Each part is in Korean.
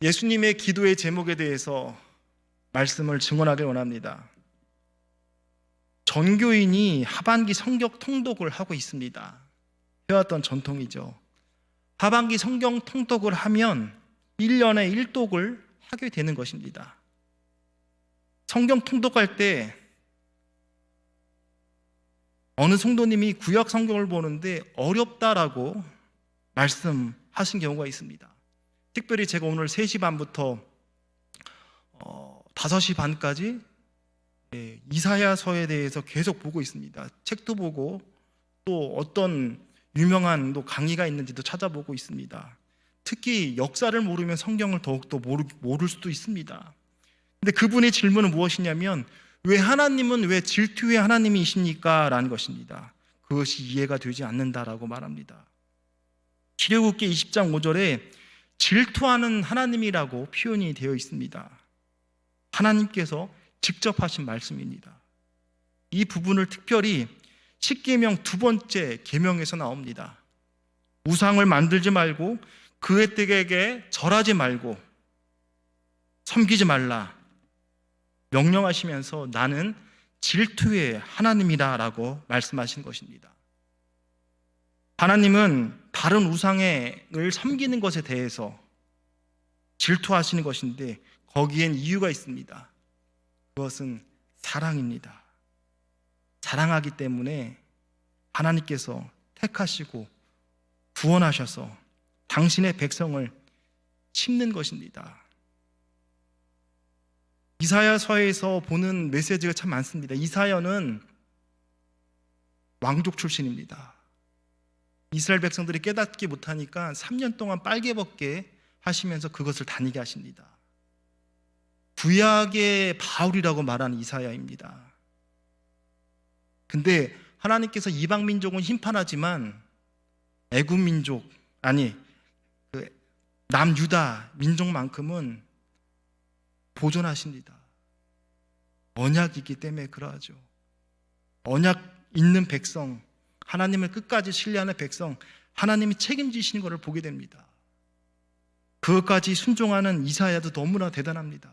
예수님의 기도의 제목에 대해서 말씀을 증언하길 원합니다. 전교인이 하반기 성경 통독을 하고 있습니다. 해왔던 전통이죠. 하반기 성경 통독을 하면 1년에 1독을 하게 되는 것입니다. 성경 통독할 때 어느 성도님이 구약 성경을 보는데 어렵다라고 말씀하신 경우가 있습니다. 특별히 제가 오늘 3시 반부터 5시 반까지 이사야서에 대해서 계속 보고 있습니다. 책도 보고 또 어떤 유명한 또 강의가 있는지도 찾아보고 있습니다. 특히 역사를 모르면 성경을 더욱더 모를 수도 있습니다. 근데 그분의 질문은 무엇이냐면 왜 하나님은 왜 질투의 하나님이십니까? 라는 것입니다. 그것이 이해가 되지 않는다라고 말합니다. 출애굽기 20장 5절에 질투하는 하나님이라고 표현이 되어 있습니다. 하나님께서 직접 하신 말씀입니다. 이 부분을 특별히 십계명 2번째 계명에서 나옵니다. 우상을 만들지 말고 그의 댁에게 절하지 말고 섬기지 말라 명령하시면서 나는 질투의 하나님이다 라고 말씀하신 것입니다. 하나님은 다른 우상을 섬기는 것에 대해서 질투하시는 것인데 거기엔 이유가 있습니다. 그것은 사랑입니다. 사랑하기 때문에 하나님께서 택하시고 구원하셔서 당신의 백성을 심는 것입니다. 이사야서에서 보는 메시지가 참 많습니다. 이사야는 왕족 출신입니다. 이스라엘 백성들이 깨닫지 못하니까 3년 동안 빨개벗게 하시면서 그것을 다니게 하십니다. 구약의 바울이라고 말하는 이사야입니다. 근데 하나님께서 이방 민족은 심판하지만 애굽 민족, 남유다 민족만큼은 보존하십니다. 언약이기 때문에 그러하죠. 언약 있는 백성, 하나님을 끝까지 신뢰하는 백성, 하나님이 책임지시는 것을 보게 됩니다. 그것까지 순종하는 이사야도 너무나 대단합니다.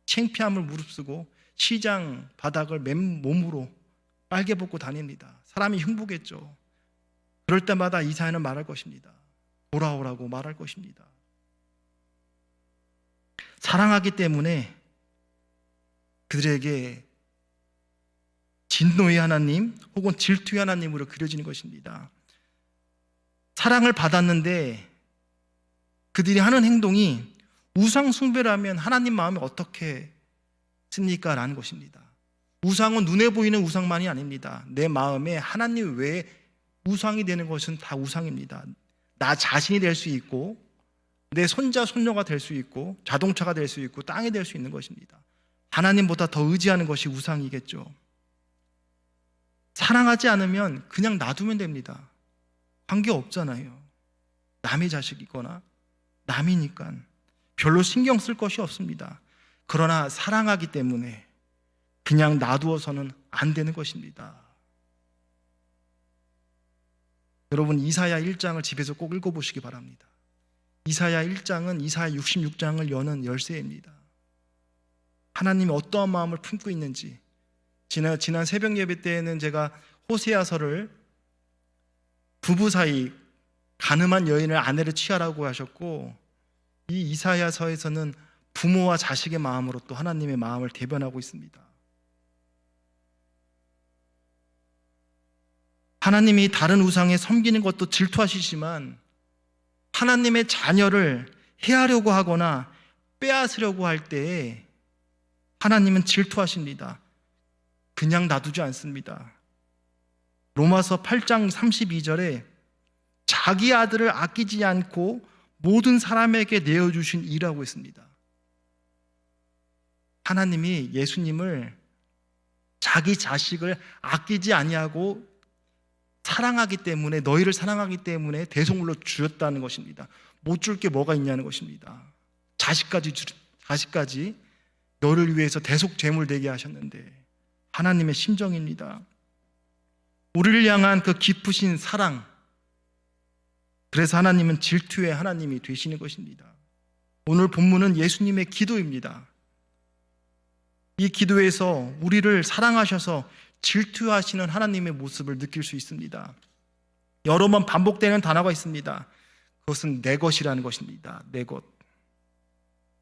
창피함을 무릅쓰고 시장 바닥을 맨몸으로 빨개 벗고 다닙니다. 사람이 흉보겠죠. 그럴 때마다 이사야는 말할 것입니다. 돌아오라고 말할 것입니다. 사랑하기 때문에 그들에게 진노의 하나님 혹은 질투의 하나님으로 그려지는 것입니다. 사랑을 받았는데 그들이 하는 행동이 우상 숭배라면 하나님 마음이 어떻게 씁니까? 라는 것입니다. 우상은 눈에 보이는 우상만이 아닙니다. 내 마음에 하나님 외에 우상이 되는 것은 다 우상입니다. 나 자신이 될 수 있고 내 손자 손녀가 될 수 있고 자동차가 될 수 있고 땅이 될 수 있는 것입니다. 하나님보다 더 의지하는 것이 우상이겠죠. 사랑하지 않으면 그냥 놔두면 됩니다. 관계 없잖아요. 남의 자식이거나 남이니까 별로 신경 쓸 것이 없습니다. 그러나 사랑하기 때문에 그냥 놔두어서는 안 되는 것입니다. 여러분, 이사야 1장을 집에서 꼭 읽어보시기 바랍니다. 이사야 1장은 이사야 66장을 여는 열쇠입니다. 하나님이 어떠한 마음을 품고 있는지, 지난 새벽 예배 때에는 제가 호세아서를 부부 사이 가늠한 여인을 아내를 취하라고 하셨고, 이 이사야서에서는 부모와 자식의 마음으로 또 하나님의 마음을 대변하고 있습니다. 하나님이 다른 우상에 섬기는 것도 질투하시지만 하나님의 자녀를 해하려고 하거나 빼앗으려고 할 때에 하나님은 질투하십니다. 그냥 놔두지 않습니다. 로마서 8장 32절에 자기 아들을 아끼지 않고 모든 사람에게 내어주신 이라고 했습니다. 하나님이 예수님을 자기 자식을 아끼지 아니하고 사랑하기 때문에, 너희를 사랑하기 때문에 대속물로 주셨다는 것입니다. 못 줄 게 뭐가 있냐는 것입니다. 자식까지 너를 위해서 대속 제물 되게 하셨는데 하나님의 심정입니다. 우리를 향한 그 깊으신 사랑, 그래서 하나님은 질투의 하나님이 되시는 것입니다. 오늘 본문은 예수님의 기도입니다. 이 기도에서 우리를 사랑하셔서 질투하시는 하나님의 모습을 느낄 수 있습니다. 여러 번 반복되는 단어가 있습니다. 그것은 내 것이라는 것입니다. 내 것.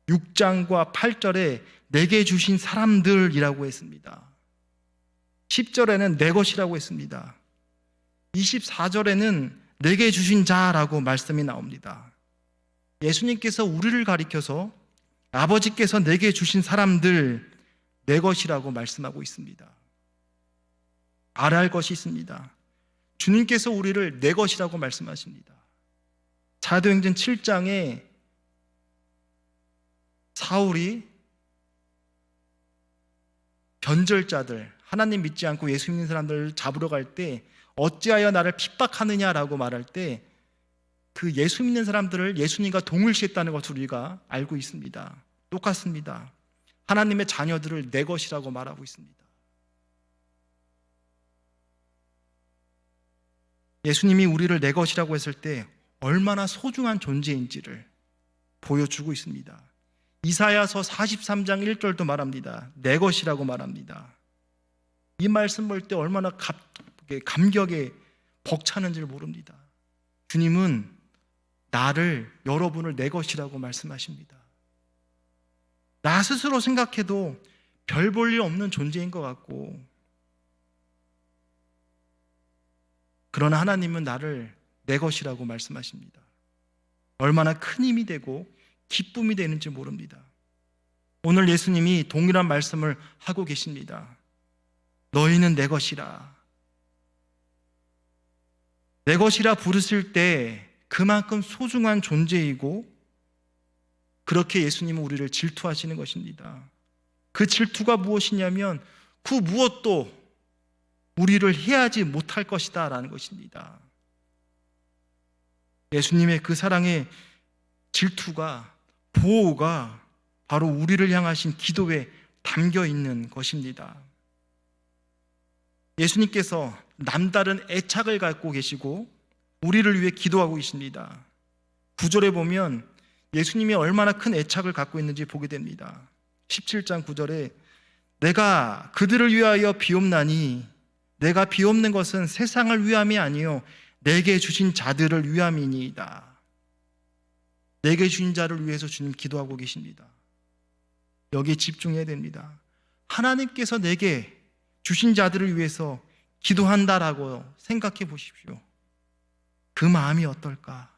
6장과 8절에 내게 주신 사람들이라고 했습니다. 10절에는 내 것이라고 했습니다. 24절에는 내게 주신 자라고 말씀이 나옵니다. 예수님께서 우리를 가리켜서 아버지께서 내게 주신 사람들, 내 것이라고 말씀하고 있습니다. 알아야 할 것이 있습니다. 주님께서 우리를 내 것이라고 말씀하십니다. 사도행전 7장에 사울이 변절자들, 하나님 믿지 않고 예수 믿는 사람들을 잡으러 갈 때 어찌하여 나를 핍박하느냐라고 말할 때 그 예수 믿는 사람들을 예수님과 동일시했다는 것을 우리가 알고 있습니다. 똑같습니다. 하나님의 자녀들을 내 것이라고 말하고 있습니다. 예수님이 우리를 내 것이라고 했을 때 얼마나 소중한 존재인지를 보여주고 있습니다. 이사야서 43장 1절도 말합니다. 내 것이라고 말합니다. 이 말씀 볼 때 얼마나 감격에 벅차는지를 모릅니다. 주님은 나를, 여러분을 내 것이라고 말씀하십니다. 나 스스로 생각해도 별 볼 일 없는 존재인 것 같고, 그러나 하나님은 나를 내 것이라고 말씀하십니다. 얼마나 큰 힘이 되고 기쁨이 되는지 모릅니다. 오늘 예수님이 동일한 말씀을 하고 계십니다. 너희는 내 것이라. 내 것이라 부르실 때 그만큼 소중한 존재이고, 그렇게 예수님은 우리를 질투하시는 것입니다. 그 질투가 무엇이냐면 그 무엇도 우리를 해하지 못할 것이다 라는 것입니다. 예수님의 그 사랑의 질투가, 보호가 바로 우리를 향하신 기도에 담겨 있는 것입니다. 예수님께서 남다른 애착을 갖고 계시고 우리를 위해 기도하고 계십니다. 9절에 보면 예수님이 얼마나 큰 애착을 갖고 있는지 보게 됩니다. 17장 9절에 내가 그들을 위하여 비옵나니 내가 비옵는 것은 세상을 위함이 아니요 내게 주신 자들을 위함이니이다. 내게 주신 자를 위해서 주님 기도하고 계십니다. 여기에 집중해야 됩니다. 하나님께서 내게 주신 자들을 위해서 기도한다라고 생각해 보십시오. 그 마음이 어떨까?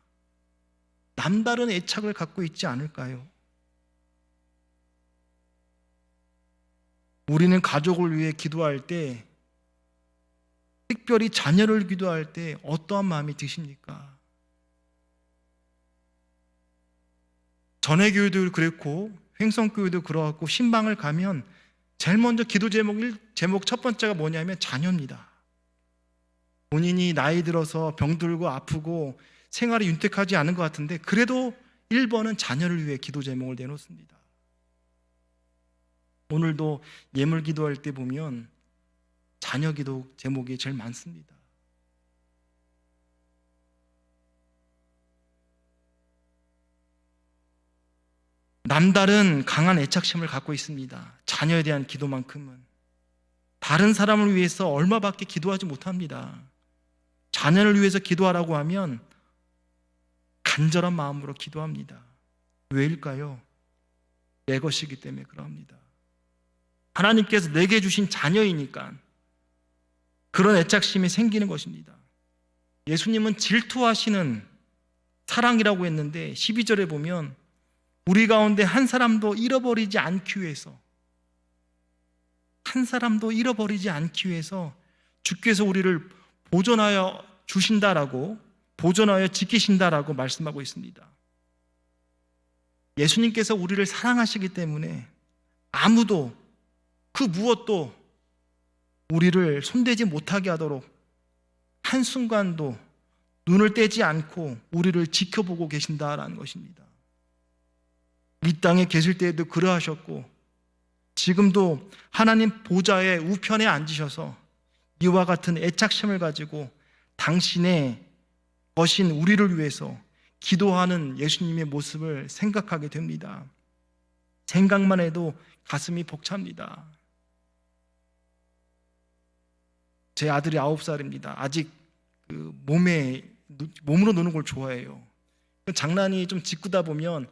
남다른 애착을 갖고 있지 않을까요? 우리는 가족을 위해 기도할 때, 특별히 자녀를 기도할 때 어떠한 마음이 드십니까? 전해교회도 그렇고 횡성교회도 그렇고 신방을 가면 제일 먼저 기도 제목 첫 번째가 뭐냐면 자녀입니다. 본인이 나이 들어서 병들고 아프고 생활이 윤택하지 않은 것 같은데 그래도 1번은 자녀를 위해 기도 제목을 내놓습니다. 오늘도 예물 기도할 때 보면 자녀 기도 제목이 제일 많습니다. 남다른 강한 애착심을 갖고 있습니다. 자녀에 대한 기도만큼은. 다른 사람을 위해서 얼마밖에 기도하지 못합니다. 자녀를 위해서 기도하라고 하면 간절한 마음으로 기도합니다. 왜일까요? 내 것이기 때문에 그러합니다. 하나님께서 내게 주신 자녀이니까 그런 애착심이 생기는 것입니다. 예수님은 질투하시는 사랑이라고 했는데 12절에 보면 우리 가운데 한 사람도 잃어버리지 않기 위해서, 한 사람도 잃어버리지 않기 위해서 주께서 우리를 보존하여 주신다라고, 보존하여 지키신다라고 말씀하고 있습니다. 예수님께서 우리를 사랑하시기 때문에 아무도 그 무엇도 우리를 손대지 못하게 하도록 한순간도 눈을 떼지 않고 우리를 지켜보고 계신다라는 것입니다. 이 땅에 계실 때에도 그러하셨고 지금도 하나님 보좌의 우편에 앉으셔서 이와 같은 애착심을 가지고 당신의 것인 우리를 위해서 기도하는 예수님의 모습을 생각하게 됩니다. 생각만 해도 가슴이 벅찹니다. 제 아들이 9살입니다. 아직 몸으로 노는 걸 좋아해요. 장난이 좀 짓궂다 보면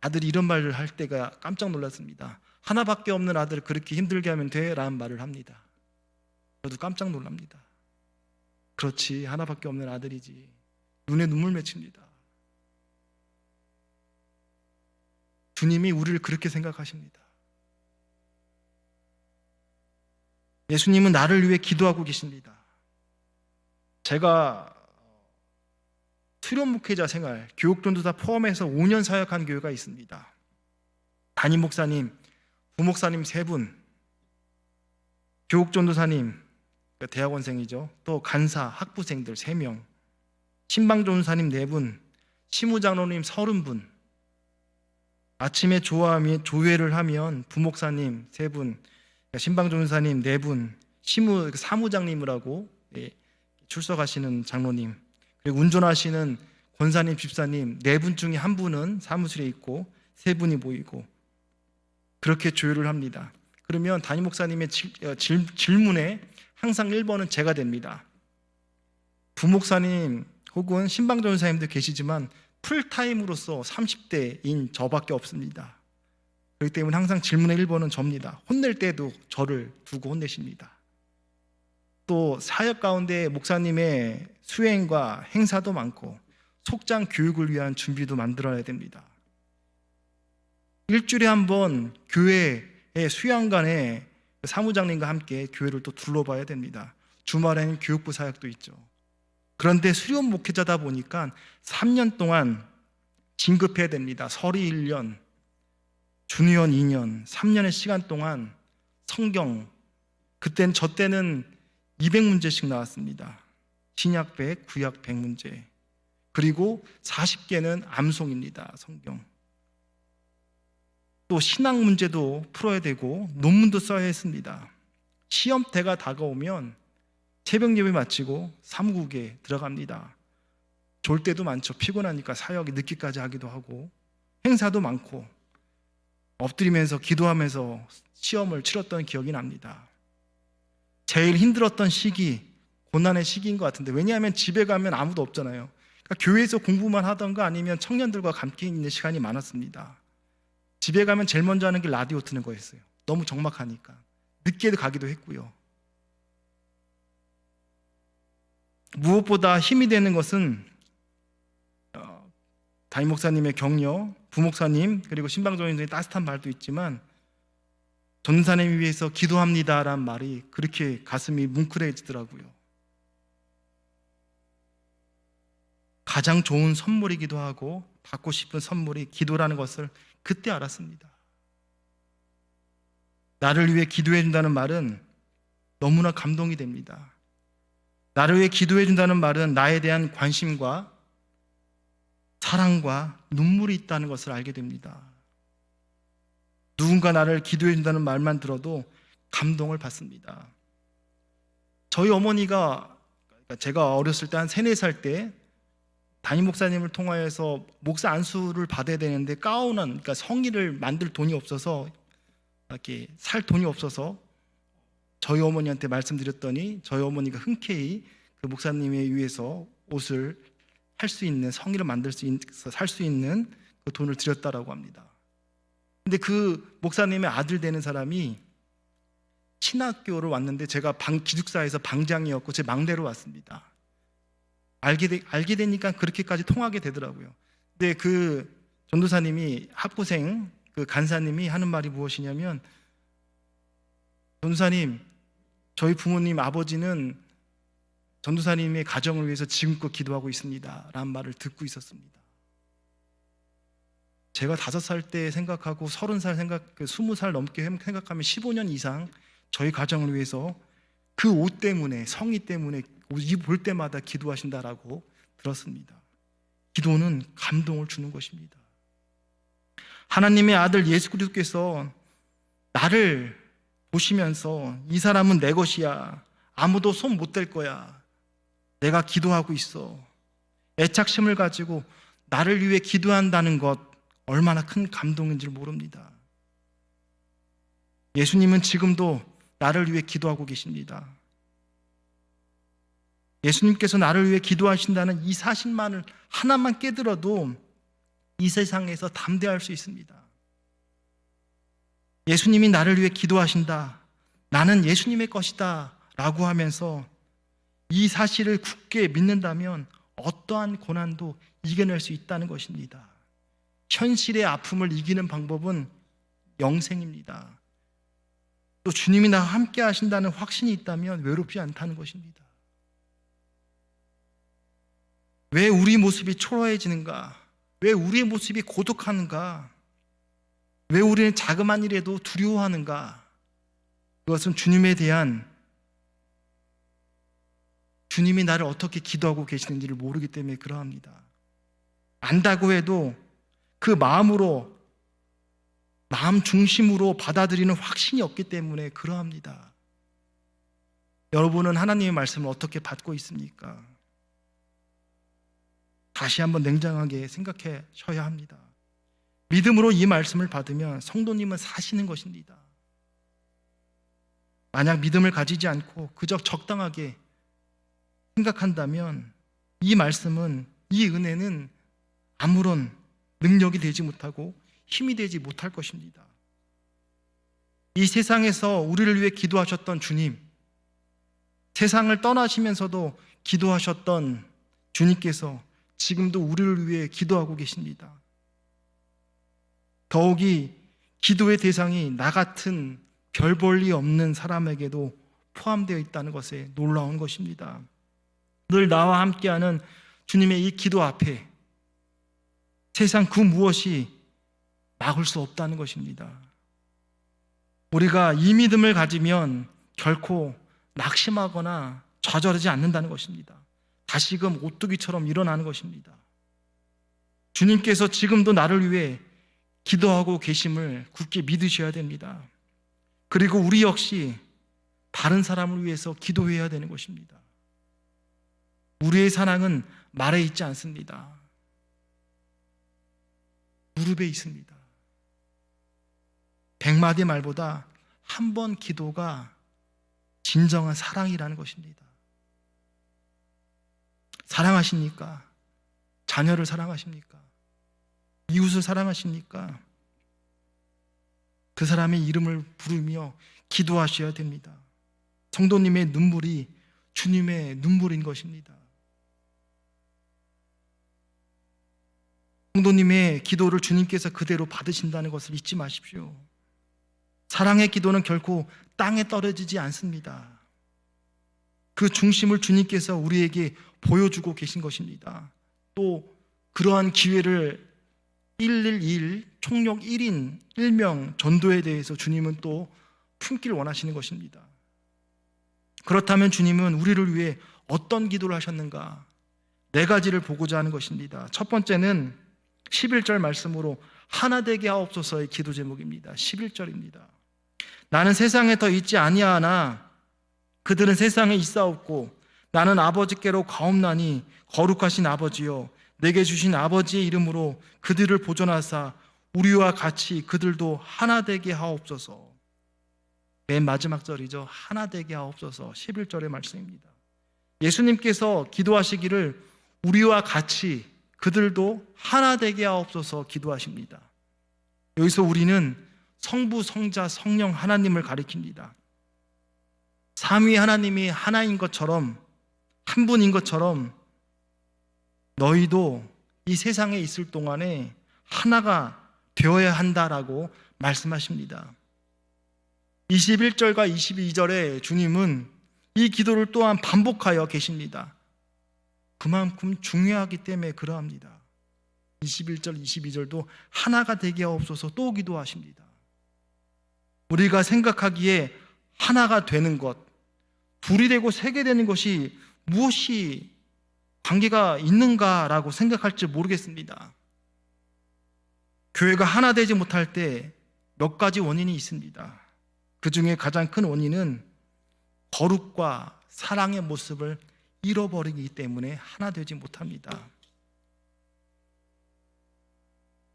아들이 이런 말을 할 때가 깜짝 놀랐습니다. 하나밖에 없는 아들을 그렇게 힘들게 하면 돼? 라는 말을 합니다. 저도 깜짝 놀랍니다. 그렇지, 하나밖에 없는 아들이지. 눈에 눈물 맺힙니다. 주님이 우리를 그렇게 생각하십니다. 예수님은 나를 위해 기도하고 계십니다. 제가 수련 목회자 생활, 교육전도사 포함해서 5년 사역한 교회가 있습니다. 담임 목사님, 부목사님 3분, 교육전도사님, 대학원생이죠. 또 간사, 학부생들 3명, 신방전도사님 4분, 시무장로님 30분, 아침에 조회를 하면 부목사님 3분, 신방전도사님 4분, 사무장님이라고 출석하시는 장로님, 그리고 운전하시는 권사님, 집사님 4분 중에 1분은 사무실에 있고 3분이 모이고 그렇게 조율을 합니다. 그러면 담임 목사님의 질문에 항상 1번은 제가 됩니다. 부목사님 혹은 신방전도사님도 계시지만 풀타임으로서 30대인 저밖에 없습니다. 그렇기 때문에 항상 질문의 1번은 접니다. 혼낼 때도 저를 두고 혼내십니다. 또 사역 가운데 목사님의 수행과 행사도 많고 속장 교육을 위한 준비도 만들어야 됩니다. 일주일에 한 번 교회의 수양관에 사무장님과 함께 교회를 또 둘러봐야 됩니다. 주말에는 교육부 사역도 있죠. 그런데 수련 목회자다 보니까 3년 동안 진급해야 됩니다. 서리 1년, 준의원 2년, 3년의 시간 동안 성경, 저 때는 200문제씩 나왔습니다. 신약 100, 구약 100문제. 그리고 40개는 암송입니다. 성경. 또 신학 문제도 풀어야 되고 논문도 써야 했습니다. 시험 때가 다가오면 새벽 예배 마치고 사무국에 들어갑니다. 졸 때도 많죠. 피곤하니까 사역이 늦게까지 하기도 하고 행사도 많고 엎드리면서 기도하면서 시험을 치렀던 기억이 납니다. 제일 힘들었던 시기, 고난의 시기인 것 같은데, 왜냐하면 집에 가면 아무도 없잖아요. 그러니까 교회에서 공부만 하던가 아니면 청년들과 함께 있는 시간이 많았습니다. 집에 가면 제일 먼저 하는 게 라디오 트는 거였어요. 너무 적막하니까. 늦게도 가기도 했고요. 무엇보다 힘이 되는 것은 담임 목사님의 격려, 부목사님 그리고 신방전도사님의 따뜻한 말도 있지만 전도사님 위해서 기도합니다라는 말이 그렇게 가슴이 뭉클해지더라고요. 가장 좋은 선물이기도 하고 받고 싶은 선물이 기도라는 것을 그때 알았습니다. 나를 위해 기도해 준다는 말은 너무나 감동이 됩니다. 나를 위해 기도해 준다는 말은 나에 대한 관심과 사랑과 눈물이 있다는 것을 알게 됩니다. 누군가 나를 기도해 준다는 말만 들어도 감동을 받습니다. 저희 어머니가, 제가 어렸을 때 한 3, 4살 때 담임 목사님을 통하여서 목사 안수를 받아야 되는데 그러니까 성의를 만들 돈이 없어서, 이렇게 살 돈이 없어서 저희 어머니한테 말씀드렸더니 저희 어머니가 흔쾌히 그 목사님에 의해서 옷을 할 수 있는, 성의를 만들 수 있어서 살 수 있는 그 돈을 드렸다라고 합니다. 근데 그 목사님의 아들 되는 사람이 신학교를 왔는데 제가 기숙사에서 방장이었고 제 막내로 왔습니다. 알게 되니까 그렇게까지 통하게 되더라고요. 근데 그 전도사님이, 학부생 그 간사님이 하는 말이 무엇이냐면, 전도사님, 저희 부모님 아버지는 전도사님의 가정을 위해서 지금껏 기도하고 있습니다 라는 말을 듣고 있었습니다. 제가 5살 때 생각하고 30살 20살 넘게 생각하면 15년 이상 저희 가정을 위해서 그 옷 때문에, 성의 때문에 볼 때마다 기도하신다라고 들었습니다. 기도는 감동을 주는 것입니다. 하나님의 아들 예수 그리스도께서 나를 보시면서 이 사람은 내 것이야, 아무도 손 못 댈 거야, 내가 기도하고 있어, 애착심을 가지고 나를 위해 기도한다는 것 얼마나 큰 감동인지 모릅니다. 예수님은 지금도 나를 위해 기도하고 계십니다. 예수님께서 나를 위해 기도하신다는 이 사실만을 하나만 깨들어도 이 세상에서 담대할 수 있습니다. 예수님이 나를 위해 기도하신다, 나는 예수님의 것이다 라고 하면서 이 사실을 굳게 믿는다면 어떠한 고난도 이겨낼 수 있다는 것입니다. 현실의 아픔을 이기는 방법은 영생입니다. 또 주님이 나와 함께 하신다는 확신이 있다면 외롭지 않다는 것입니다. 왜 우리 모습이 초라해지는가? 왜 우리의 모습이 고독하는가? 왜 우리는 자그마한 일에도 두려워하는가? 그것은 주님에 대한, 주님이 나를 어떻게 기도하고 계시는지를 모르기 때문에 그러합니다. 안다고 해도 그 마음으로, 마음 중심으로 받아들이는 확신이 없기 때문에 그러합니다. 여러분은 하나님의 말씀을 어떻게 받고 있습니까? 다시 한번 냉정하게 생각하셔야 합니다. 믿음으로 이 말씀을 받으면 성도님은 사시는 것입니다. 만약 믿음을 가지지 않고 그저 적당하게 생각한다면 이 말씀은, 이 은혜는 아무런 능력이 되지 못하고 힘이 되지 못할 것입니다. 이 세상에서 우리를 위해 기도하셨던 주님, 세상을 떠나시면서도 기도하셨던 주님께서 지금도 우리를 위해 기도하고 계십니다. 더욱이 기도의 대상이 나 같은 별 볼 리 없는 사람에게도 포함되어 있다는 것에 놀라운 것입니다. 늘 나와 함께하는 주님의 이 기도 앞에 세상 그 무엇이 막을 수 없다는 것입니다. 우리가 이 믿음을 가지면 결코 낙심하거나 좌절하지 않는다는 것입니다. 다시금 오뚜기처럼 일어나는 것입니다. 주님께서 지금도 나를 위해 기도하고 계심을 굳게 믿으셔야 됩니다. 그리고 우리 역시 다른 사람을 위해서 기도해야 되는 것입니다. 우리의 사랑은 말에 있지 않습니다. 무릎에 있습니다. 100마디 말보다 한 번 기도가 진정한 사랑이라는 것입니다. 사랑하십니까? 자녀를 사랑하십니까? 이웃을 사랑하십니까? 그 사람의 이름을 부르며 기도하셔야 됩니다. 성도님의 눈물이 주님의 눈물인 것입니다. 성도님의 기도를 주님께서 그대로 받으신다는 것을 잊지 마십시오. 사랑의 기도는 결코 땅에 떨어지지 않습니다. 그 중심을 주님께서 우리에게 보여주고 계신 것입니다. 또 그러한 기회를 111 총력 1인 1명 전도에 대해서 주님은 또 품기를 원하시는 것입니다. 그렇다면 주님은 우리를 위해 어떤 기도를 하셨는가? 4가지를 보고자 하는 것입니다. 첫 번째는 11절 말씀으로 하나 되게 하옵소서의 기도 제목입니다. 11절입니다. 나는 세상에 더 있지 아니하나 그들은 세상에 있사옵고 나는 아버지께로 가옵나니 거룩하신 아버지여 내게 주신 아버지의 이름으로 그들을 보존하사 우리와 같이 그들도 하나 되게 하옵소서. 맨 마지막 절이죠. 하나 되게 하옵소서. 11절의 말씀입니다. 예수님께서 기도하시기를 우리와 같이 그들도 하나 되게 하옵소서 기도하십니다. 여기서 우리는 성부, 성자, 성령 하나님을 가리킵니다. 삼위 하나님이 하나인 것처럼, 한 분인 것처럼 너희도 이 세상에 있을 동안에 하나가 되어야 한다라고 말씀하십니다. 21절과 22절에 주님은 이 기도를 또한 반복하여 계십니다. 그만큼 중요하기 때문에 그러합니다. 21절, 22절도 하나가 되게 하옵소서 또 기도하십니다. 우리가 생각하기에 하나가 되는 것, 둘이 되고 세개 되는 것이 무엇이 관계가 있는가라고 생각할지 모르겠습니다. 교회가 하나 되지 못할 때 몇 가지 원인이 있습니다. 그 중에 가장 큰 원인은 거룩과 사랑의 모습을 잃어버리기 때문에 하나 되지 못합니다.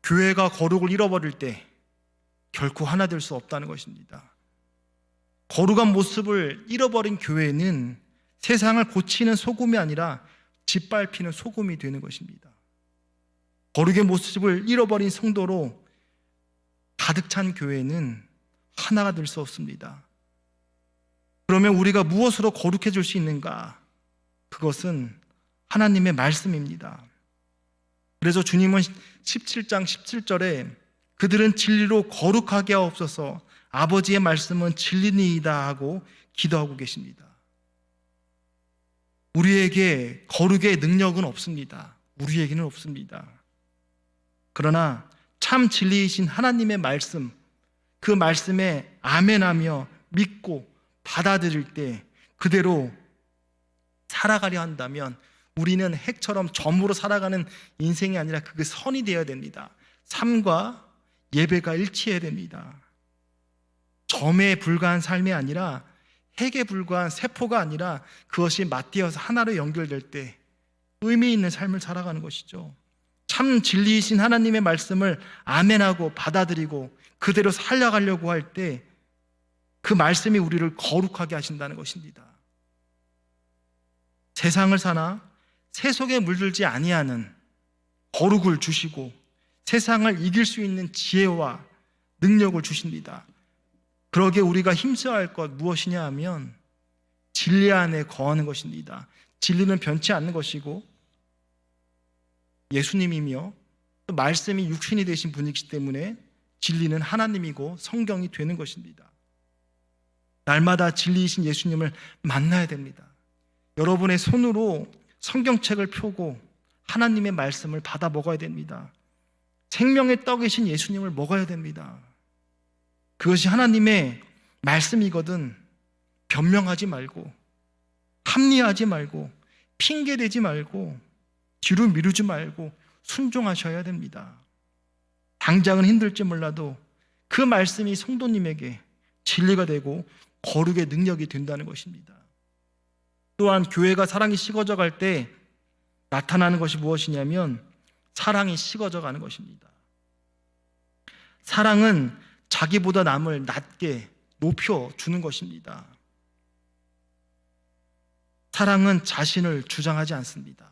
교회가 거룩을 잃어버릴 때 결코 하나 될 수 없다는 것입니다. 거룩한 모습을 잃어버린 교회는 세상을 고치는 소금이 아니라 짓밟히는 소금이 되는 것입니다. 거룩의 모습을 잃어버린 성도로 가득 찬 교회는 하나가 될 수 없습니다. 그러면 우리가 무엇으로 거룩해질 수 있는가? 그것은 하나님의 말씀입니다. 그래서 주님은 17장 17절에 그들은 진리로 거룩하게 하옵소서, 아버지의 말씀은 진리니이다 하고 기도하고 계십니다. 우리에게 거룩의 능력은 없습니다. 우리에게는 없습니다. 그러나 참 진리이신 하나님의 말씀, 그 말씀에 아멘하며 믿고 받아들일 때 그대로 살아가려 한다면 우리는 핵처럼 점으로 살아가는 인생이 아니라 그게 선이 되어야 됩니다. 삶과 예배가 일치해야 됩니다. 점에 불과한 삶이 아니라 핵에 불과한 세포가 아니라 그것이 맞대어서 하나로 연결될 때 의미 있는 삶을 살아가는 것이죠. 참 진리이신 하나님의 말씀을 아멘하고 받아들이고 그대로 살려가려고 할 때 그 말씀이 우리를 거룩하게 하신다는 것입니다. 세상을 사나 세속에 물들지 아니하는 거룩을 주시고 세상을 이길 수 있는 지혜와 능력을 주십니다. 그러기에 우리가 힘써야 할 것 무엇이냐 하면 진리 안에 거하는 것입니다. 진리는 변치 않는 것이고 예수님이며 또 말씀이 육신이 되신 분이기 때문에 진리는 하나님이고 성경이 되는 것입니다. 날마다 진리이신 예수님을 만나야 됩니다. 여러분의 손으로 성경책을 펴고 하나님의 말씀을 받아 먹어야 됩니다. 생명의 떡이신 예수님을 먹어야 됩니다. 그것이 하나님의 말씀이거든 변명하지 말고 합리화하지 말고 핑계대지 말고 뒤로 미루지 말고 순종하셔야 됩니다. 당장은 힘들지 몰라도 그 말씀이 성도님에게 진리가 되고 거룩의 능력이 된다는 것입니다. 또한 교회가 사랑이 식어져 갈 때 나타나는 것이 무엇이냐면 사랑이 식어져 가는 것입니다. 사랑은 자기보다 남을 낮게 높여주는 것입니다. 사랑은 자신을 주장하지 않습니다.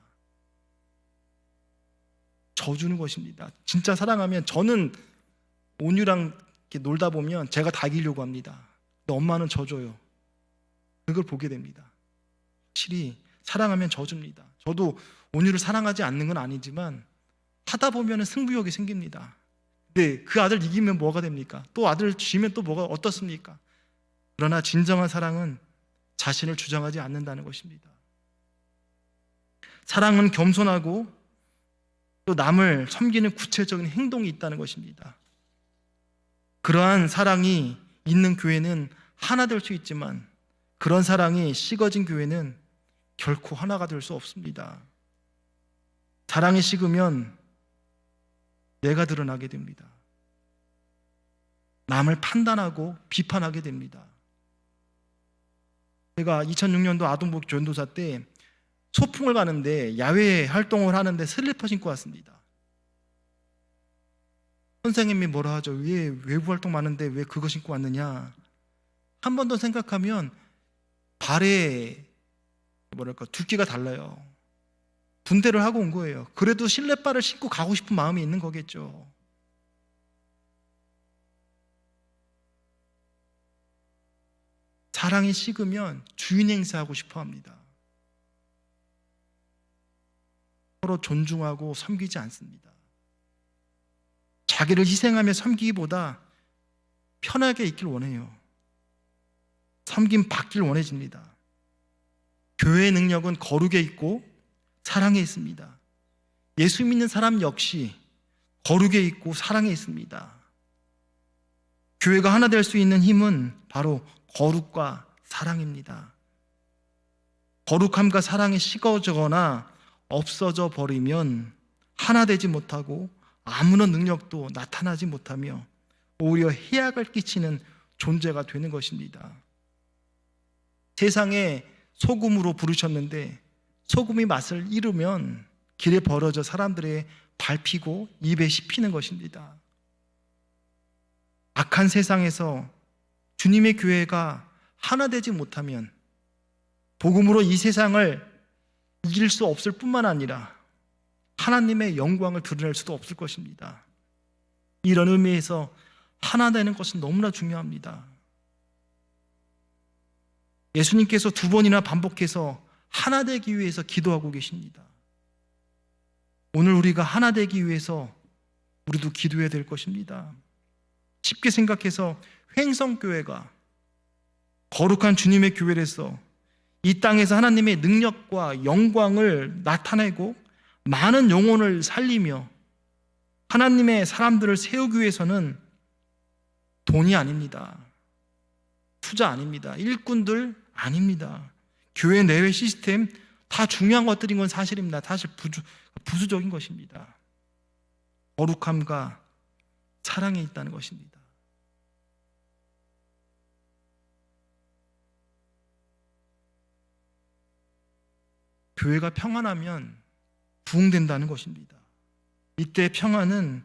져주는 것입니다. 진짜 사랑하면 저는 온유랑 이렇게 놀다 보면 제가 다 이기려고 합니다. 근데 엄마는 져줘요. 그걸 보게 됩니다. 확실히 사랑하면 져줍니다. 저도 온유를 사랑하지 않는 건 아니지만 하다 보면 승부욕이 생깁니다. 근데 그 아들 이기면 뭐가 됩니까? 또 아들 지면 또 뭐가 어떻습니까? 그러나 진정한 사랑은 자신을 주장하지 않는다는 것입니다. 사랑은 겸손하고 또 남을 섬기는 구체적인 행동이 있다는 것입니다. 그러한 사랑이 있는 교회는 하나 될 수 있지만 그런 사랑이 식어진 교회는 결코 하나가 될 수 없습니다. 사랑이 식으면 내가 드러나게 됩니다. 남을 판단하고 비판하게 됩니다. 제가 2006년도 아동복지 전도사 때 소풍을 가는데 야외 활동을 하는데 슬리퍼 신고 왔습니다. 선생님이 뭐라 하죠? 왜 외부 활동 많은데 왜 그거 신고 왔느냐? 한 번 더 생각하면 발에 두께가 달라요. 군대를 하고 온 거예요. 그래도 실내바를 신고 가고 싶은 마음이 있는 거겠죠. 사랑이 식으면 주인 행세하고 싶어 합니다. 서로 존중하고 섬기지 않습니다. 자기를 희생하며 섬기기보다 편하게 있길 원해요. 섬김 받길 원해집니다. 교회의 능력은 거룩에 있고 사랑에 있습니다. 예수 믿는 사람 역시 거룩에 있고 사랑에 있습니다. 교회가 하나 될 수 있는 힘은 바로 거룩과 사랑입니다. 거룩함과 사랑이 식어지거나 없어져 버리면 하나 되지 못하고 아무런 능력도 나타나지 못하며 오히려 해악을 끼치는 존재가 되는 것입니다. 세상에 소금으로 부르셨는데 소금이 맛을 잃으면 길에 버려져 사람들의 밟히고 입에 씹히는 것입니다. 악한 세상에서 주님의 교회가 하나 되지 못하면 복음으로 이 세상을 이길 수 없을 뿐만 아니라 하나님의 영광을 드러낼 수도 없을 것입니다. 이런 의미에서 하나 되는 것은 너무나 중요합니다. 예수님께서 2번이나 반복해서 하나 되기 위해서 기도하고 계십니다. 오늘 우리가 하나 되기 위해서 우리도 기도해야 될 것입니다. 쉽게 생각해서 횡성교회가 거룩한 주님의 교회로서 이 땅에서 하나님의 능력과 영광을 나타내고 많은 영혼을 살리며 하나님의 사람들을 세우기 위해서는 돈이 아닙니다. 투자 아닙니다. 일꾼들 아닙니다. 교회 내외 시스템 다 중요한 것들인 건 사실입니다. 사실 부수적인 것입니다. 거룩함과 사랑에 있다는 것입니다. 교회가 평안하면 부흥된다는 것입니다. 이때 평안은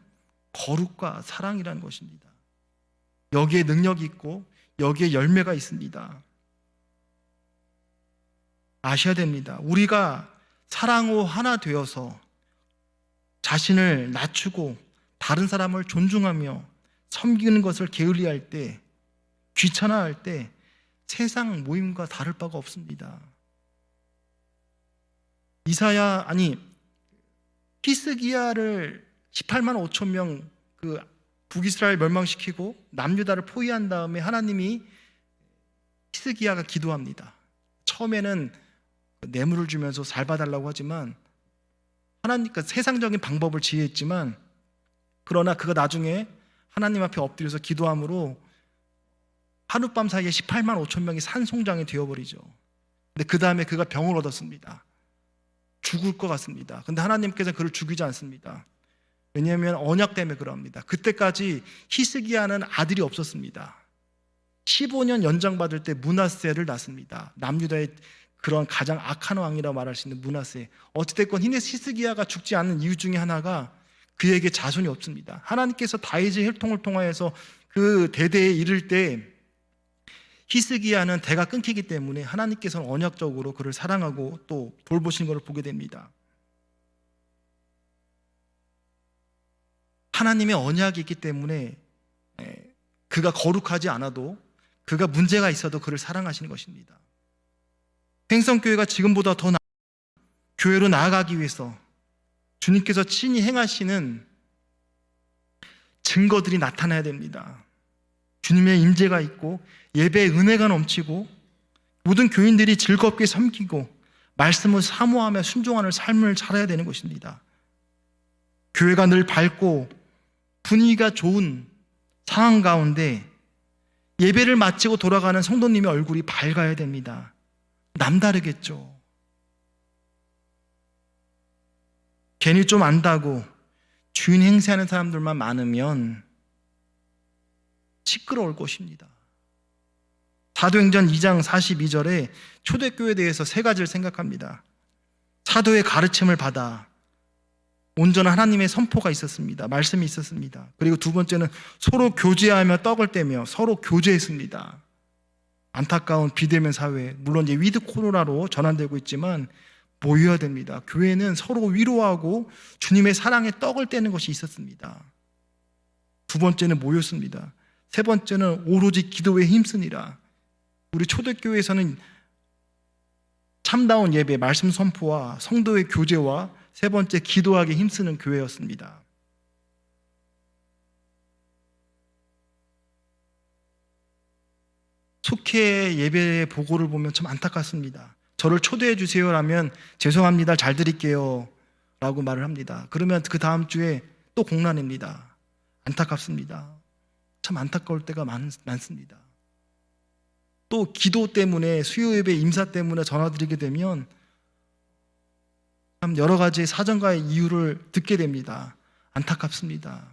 거룩과 사랑이라는 것입니다. 여기에 능력이 있고 여기에 열매가 있습니다. 아셔야 됩니다. 우리가 사랑으로 하나 되어서 자신을 낮추고 다른 사람을 존중하며 섬기는 것을 게을리할 때, 귀찮아할 때 세상 모임과 다를 바가 없습니다. 히스기야를 18만 5천 명 북이스라엘 멸망시키고 남유다를 포위한 다음에 하나님이 히스기야가 기도합니다. 처음에는 뇌물을 주면서 잘 봐달라고 하지만 하나님과 세상적인 방법을 지혜했지만, 그러나 그가 나중에 하나님 앞에 엎드려서 기도함으로 하룻밤 사이에 18만 5천 명이 산송장이 되어버리죠. 근데 그 다음에 그가 병을 얻었습니다. 죽을 것 같습니다. 근데 하나님께서 그를 죽이지 않습니다. 왜냐하면 언약 때문에 그럽니다. 그때까지 히스기야는 아들이 없었습니다. 15년 연장받을 때 므낫세를 낳습니다. 남유다의 그런 가장 악한 왕이라고 말할 수 있는 므낫세. 어찌됐건 히스기야가 죽지 않는 이유 중에 하나가 그에게 자손이 없습니다. 하나님께서 다윗의 혈통을 통하여서 그 대대에 이를 때 히스기야는 대가 끊기기 때문에 하나님께서는 언약적으로 그를 사랑하고 또 돌보신 것을 보게 됩니다. 하나님의 언약이 있기 때문에 그가 거룩하지 않아도, 그가 문제가 있어도 그를 사랑하시는 것입니다. 횡성교회가 지금보다 더 교회로 나아가기 위해서 주님께서 친히 행하시는 증거들이 나타나야 됩니다. 주님의 임재가 있고 예배의 은혜가 넘치고 모든 교인들이 즐겁게 섬기고 말씀을 사모하며 순종하는 삶을 살아야 되는 것입니다. 교회가 늘 밝고 분위기가 좋은 상황 가운데 예배를 마치고 돌아가는 성도님의 얼굴이 밝아야 됩니다. 남다르겠죠. 괜히 좀 안다고 주인 행세하는 사람들만 많으면 시끄러울 것입니다. 사도행전 2장 42절에 초대교회에 대해서 3가지를 생각합니다. 사도의 가르침을 받아 온전한 하나님의 선포가 있었습니다. 말씀이 있었습니다. 그리고 2번째는 서로 교제하며 떡을 떼며 서로 교제했습니다. 안타까운 비대면 사회, 물론 이제 위드 코로나로 전환되고 있지만 모여야 됩니다. 교회는 서로 위로하고 주님의 사랑에 떡을 떼는 것이 있었습니다. 2번째는 모였습니다. 3번째는 오로지 기도에 힘쓰니라. 우리 초대교회에서는 참다운 예배, 말씀 선포와 성도의 교제와 3번째 기도하기에 힘쓰는 교회였습니다. 속회 예배 보고를 보면 참 안타깝습니다. 저를 초대해 주세요라면 죄송합니다, 잘 드릴게요 라고 말을 합니다. 그러면 그 다음 주에 또 공란입니다. 안타깝습니다. 참 안타까울 때가 많습니다. 또 기도 때문에, 수요 예배 임사 때문에 전화드리게 되면 참 여러 가지 사정과의 이유를 듣게 됩니다. 안타깝습니다.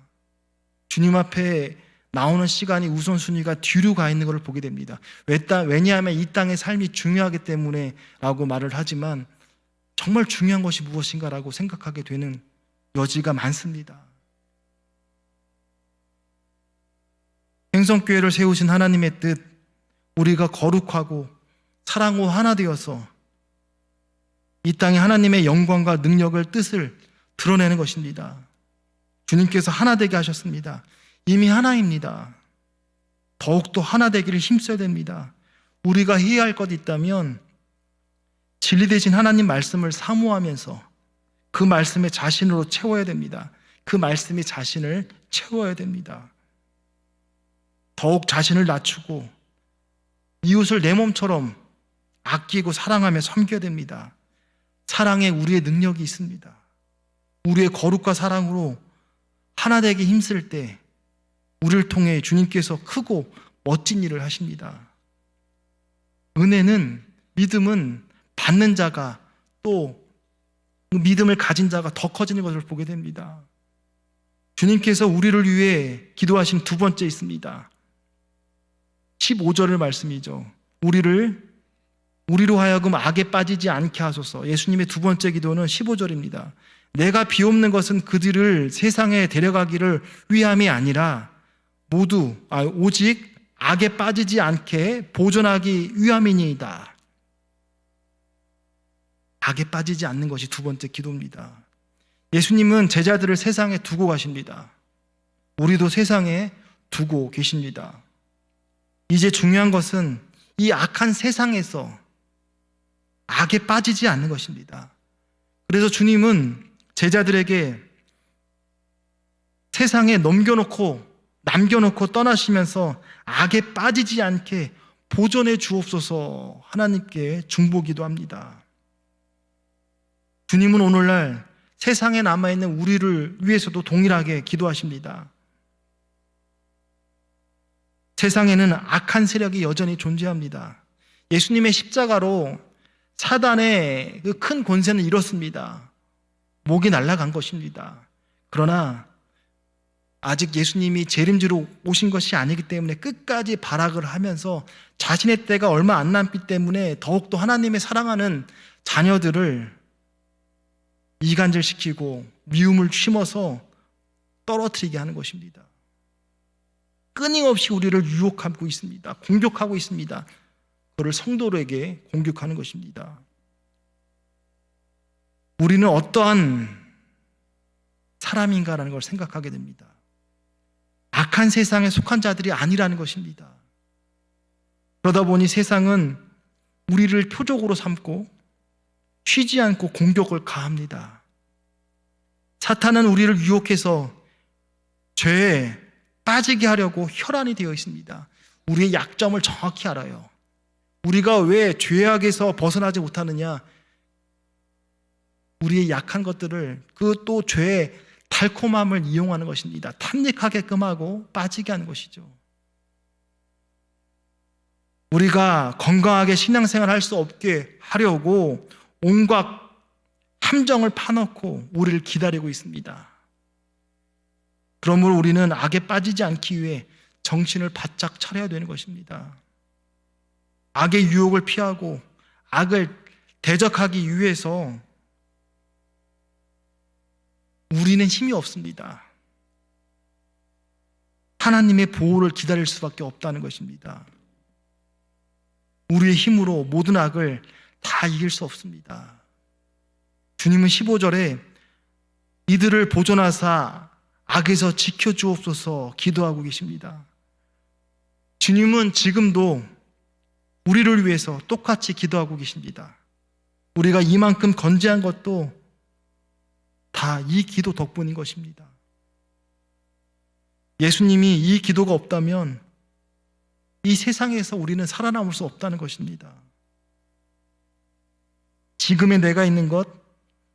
주님 앞에 나오는 시간이 우선순위가 뒤로 가 있는 것을 보게 됩니다. 왜냐하면 이 땅의 삶이 중요하기 때문에 라고 말을 하지만 정말 중요한 것이 무엇인가 라고 생각하게 되는 여지가 많습니다. 행성교회를 세우신 하나님의 뜻, 우리가 거룩하고 사랑으로 하나 되어서 이 땅에 하나님의 영광과 능력을, 뜻을 드러내는 것입니다. 주님께서 하나 되게 하셨습니다. 이미 하나입니다. 더욱더 하나 되기를 힘써야 됩니다. 우리가 해야 할 것 있다면 진리 되신 하나님 말씀을 사모하면서 그 말씀에 자신으로 채워야 됩니다. 그 말씀이 자신을 채워야 됩니다. 더욱 자신을 낮추고 이웃을 내 몸처럼 아끼고 사랑하며 섬겨야 됩니다. 사랑에 우리의 능력이 있습니다. 우리의 거룩과 사랑으로 하나 되게 힘쓸 때 우리를 통해 주님께서 크고 멋진 일을 하십니다. 은혜는, 믿음은 받는 자가, 또 믿음을 가진 자가 더 커지는 것을 보게 됩니다. 주님께서 우리를 위해 기도하신 두 번째 있습니다. 15절의 말씀이죠. 우리로 하여금 악에 빠지지 않게 하소서. 예수님의 두 번째 기도는 15절입니다. 내가 비옵는 것은 그들을 세상에 데려가기를 위함이 아니라 오직 악에 빠지지 않게 보존하기 위함이니이다. 악에 빠지지 않는 것이 두 번째 기도입니다. 예수님은 제자들을 세상에 두고 가십니다. 우리도 세상에 두고 계십니다. 이제 중요한 것은 이 악한 세상에서 악에 빠지지 않는 것입니다. 그래서 주님은 제자들에게 세상에 남겨놓고 떠나시면서 악에 빠지지 않게 보존해 주옵소서 하나님께 중보기도 합니다. 주님은 오늘날 세상에 남아있는 우리를 위해서도 동일하게 기도하십니다. 세상에는 악한 세력이 여전히 존재합니다. 예수님의 십자가로 사단의 그 큰 권세는 잃었습니다. 목이 날아간 것입니다. 그러나 아직 예수님이 재림지로 오신 것이 아니기 때문에 끝까지 발악을 하면서 자신의 때가 얼마 안 남기 때문에 더욱더 하나님의 사랑하는 자녀들을 이간질시키고 미움을 심어서 떨어뜨리게 하는 것입니다. 끊임없이 우리를 유혹하고 있습니다. 공격하고 있습니다. 그를 성도들에게 공격하는 것입니다. 우리는 어떠한 사람인가라는 걸 생각하게 됩니다. 악한 세상에 속한 자들이 아니라는 것입니다. 그러다 보니 세상은 우리를 표적으로 삼고 쉬지 않고 공격을 가합니다. 사탄은 우리를 유혹해서 죄에 빠지게 하려고 혈안이 되어 있습니다. 우리의 약점을 정확히 알아요. 우리가 왜 죄악에서 벗어나지 못하느냐? 우리의 약한 것들을 그 또 죄의 달콤함을 이용하는 것입니다. 탐닉하게끔 하고 빠지게 하는 것이죠. 우리가 건강하게 신앙생활을 할 수 없게 하려고 온갖 함정을 파놓고 우리를 기다리고 있습니다. 그러므로 우리는 악에 빠지지 않기 위해 정신을 바짝 차려야 되는 것입니다. 악의 유혹을 피하고 악을 대적하기 위해서 우리는 힘이 없습니다. 하나님의 보호를 기다릴 수밖에 없다는 것입니다. 우리의 힘으로 모든 악을 다 이길 수 없습니다. 주님은 15절에 이들을 보존하사 악에서 지켜주옵소서 기도하고 계십니다. 주님은 지금도 우리를 위해서 똑같이 기도하고 계십니다. 우리가 이만큼 건재한 것도 다 이 기도 덕분인 것입니다. 예수님이 이 기도가 없다면 이 세상에서 우리는 살아남을 수 없다는 것입니다. 지금의 내가 있는 것,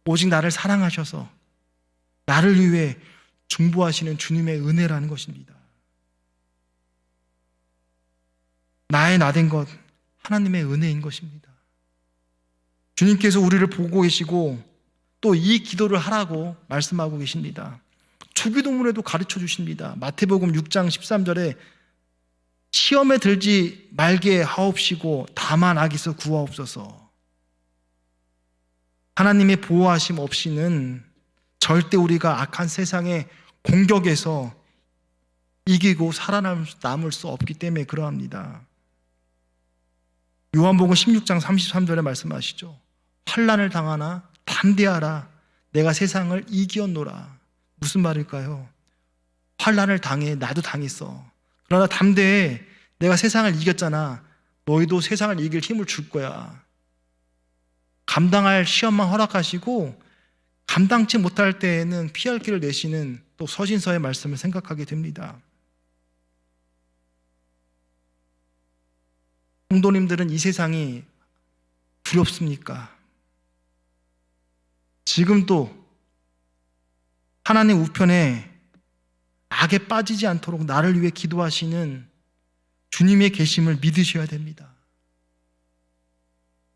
오직 나를 사랑하셔서 나를 위해 중보하시는 주님의 은혜라는 것입니다. 나의 나된 것, 하나님의 은혜인 것입니다. 주님께서 우리를 보고 계시고 또 이 기도를 하라고 말씀하고 계십니다. 주기도문에도 가르쳐 주십니다. 마태복음 6장 13절에 시험에 들지 말게 하옵시고 다만 악에서 구하옵소서. 하나님의 보호하심 없이는 절대 우리가 악한 세상의 공격에서 이기고 살아남을 수 없기 때문에 그러합니다. 요한복음 16장 33절에 말씀하시죠. 환난을 당하나 담대하라. 내가 세상을 이기었노라. 무슨 말일까요? 환난을 당해. 나도 당했어. 그러나 담대해. 내가 세상을 이겼잖아. 너희도 세상을 이길 힘을 줄 거야. 감당할 시험만 허락하시고 감당치 못할 때에는 피할 길을 내시는 또 서신서의 말씀을 생각하게 됩니다. 성도님들은 이 세상이 두렵습니까? 지금도 하나님 우편에 악에 빠지지 않도록 나를 위해 기도하시는 주님의 계심을 믿으셔야 됩니다.